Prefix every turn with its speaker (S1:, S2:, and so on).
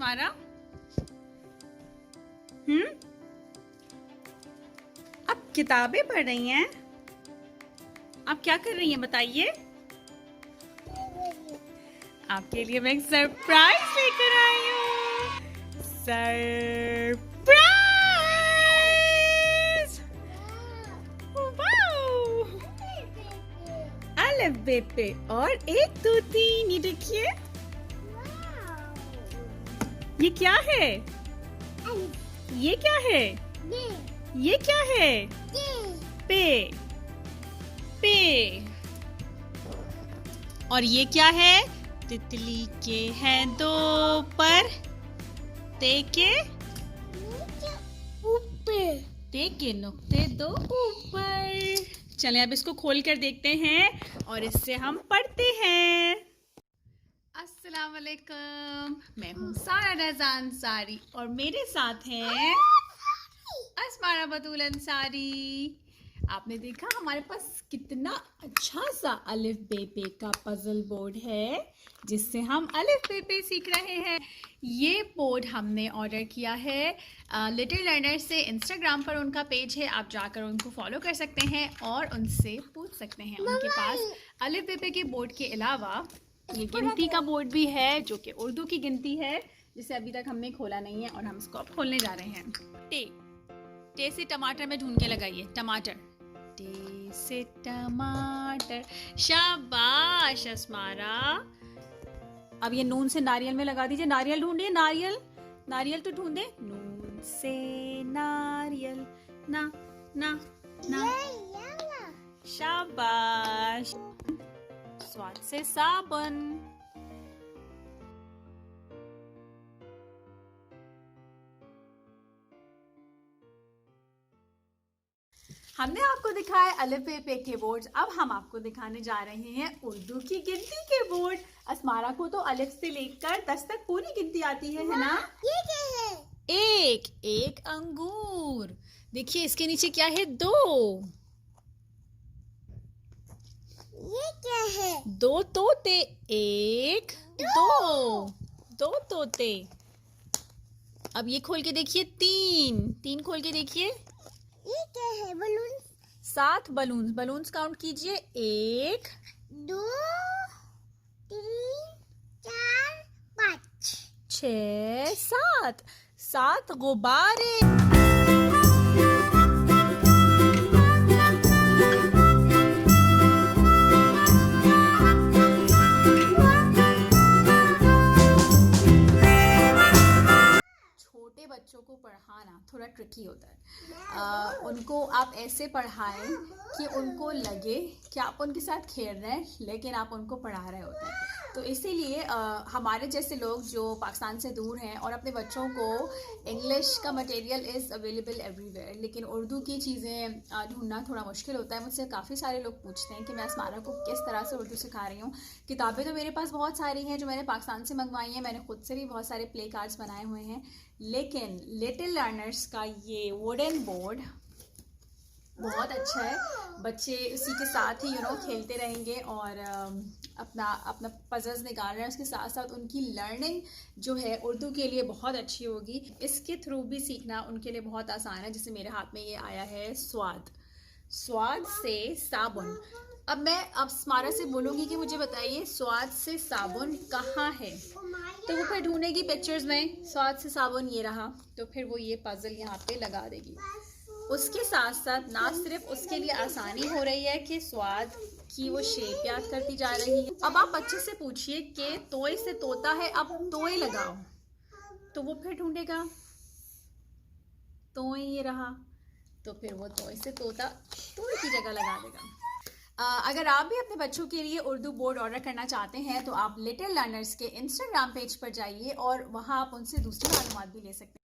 S1: Asmara? आप किताबें पढ़ रही हैं? आप क्या कर रही हैं बताइए? आपके लिए मैं एक सरप्राइज लेकर आई हूँ। सरप्राइज! वाओ! अलिफ बे पे और 1 2 3 ये देखिए। ये क्या है? ये क्या है? ये क्या है? पे पे। और ये क्या है? तितली के हैं 2 पर, ते के ऊपर, ते के नुक्ते 2 ऊपर। चलें अब इसको खोल कर देखते हैं और इससे हम पढ़ते हैं। अस्सलाम वालेकुम, मैं हूँ सारा रज़ा अंसारी और मेरे साथ हैं अस्मारा बतूल अंसारी। आपने देखा हमारे पास कितना अच्छा सा अलिफ बे पे का पजल बोर्ड है जिससे हम अलिफ बे पे सीख रहे हैं। ये बोर्ड हमने ऑर्डर किया है लिटिल लर्नर से। इंस्टाग्राम पर उनका पेज है, आप जाकर उनको फॉलो कर सकते हैं और उनसे पूछ सकते हैं। उनके पास अलिफ बे पे के बोर्ड के अलावा ये गिनती का बोर्ड भी है जो कि उर्दू की गिनती है, जिसे अभी तक हमने खोला नहीं है और हम इसको अब खोलने जा रहे हैं। टे से टमाटर में ढूंढ के लगाइए। टमाटर, टे से टमाटर। शाबाश अस्मारा। अब ये नून से नारियल में लगा दीजिए। नारियल ढूंढिए, नारियल, नारियल तो ढूंढे। नून से नारियल, ना ना ना। शाबाश। स्वाद से साबुन। हमने आपको दिखाया अलिफ बे पे के बोर्ड, अब हम आपको दिखाने जा रहे हैं उर्दू की गिनती के बोर्ड। अस्मारा को तो अलिफ से लेकर 10 तक पूरी गिनती आती है ना?
S2: ये क्या है?
S1: एक अंगूर। देखिए इसके नीचे क्या है? 2।
S2: ये क्या है?
S1: 2 तोते। 1 2 तोते। अब ये खोल के देखिए। 3 खोल के देखिए।
S2: ये क्या है? बलून।
S1: 7 बलून्स। बलून्स काउंट कीजिए। 1
S2: 2 3 4 5
S1: 6 7 गुब्बारे। बच्चों को पढ़ाना थोड़ा ट्रिकी होता है। उनको आप ऐसे पढ़ाएं कि उनको लगे कि आप उनके साथ खेल रहे हैं लेकिन आप उनको पढ़ा रहे होते हैं। तो इसीलिए हमारे जैसे लोग जो पाकिस्तान से दूर हैं और अपने बच्चों को इंग्लिश का मटेरियल इज़ अवेलेबल एवरीवेयर, लेकिन उर्दू की चीज़ें ढूंढना थोड़ा मुश्किल होता है। मुझसे काफ़ी सारे लोग पूछते हैं कि मैं अस्मारा को किस तरह से उर्दू सिखा रही हूँ। किताबें तो मेरे पास बहुत सारी हैं जो मैंने पाकिस्तान से मंगवाई हैं। मैंने खुद से भी बहुत सारे प्ले कार्ड्स बनाए हुए हैं, लेकिन लिटिल लर्नर्स का ये वुडन बोर्ड बहुत अच्छा है। बच्चे उसी के साथ ही खेलते रहेंगे और अपना पजल्स निकाल रहे हैं। उसके साथ साथ उनकी लर्निंग जो है उर्दू के लिए बहुत अच्छी होगी। इसके थ्रू भी सीखना उनके लिए बहुत आसान है। जैसे मेरे हाथ में ये आया है स्वाद से साबुन। अब मैं अस्मारा से बोलूँगी कि मुझे बताइए स्वाद से साबुन कहाँ है, तो वो फिर ढूंढेगी पिक्चर्स में। स्वाद से साबुन ये रहा, तो फिर वो ये पजल यहाँ पे लगा देगी। उसके साथ साथ ना सिर्फ उसके लिए आसानी हो रही है कि स्वाद की वो शेप याद करती जा रही है। अब आप बच्चे से पूछिए कि तोय से तोता है, अब तोय लगाओ, तो वो फिर ढूंढेगा। तोय ये रहा, तो फिर वो तोय से तोता तोय की जगह लगा देगा। अगर आप भी अपने बच्चों के लिए उर्दू बोर्ड ऑर्डर करना चाहते हैं तो आप लिटिल लर्नर्स के इंस्टाग्राम पेज पर जाइए और वहाँ आप उनसे दूसरी मालूमात भी ले सकते हैं।